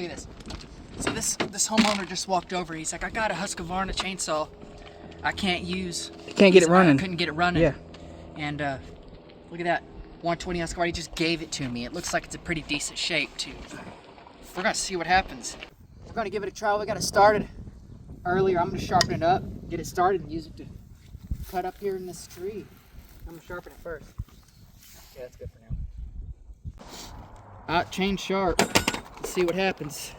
Look at this. So this homeowner just walked over. He's like, I got a Husqvarna chainsaw. I can't use. Can't get it running. I couldn't get it running. Yeah. And look at that. 120 Husqvarna. He just gave it to me. It looks like it's a pretty decent shape too. We're gonna see what happens. We're gonna give it a try. We got it started earlier. I'm gonna sharpen it up, get it started, and use it to cut up here in this tree. I'm gonna sharpen it first. Okay, that's good for now. Chain sharp. Let's see what happens.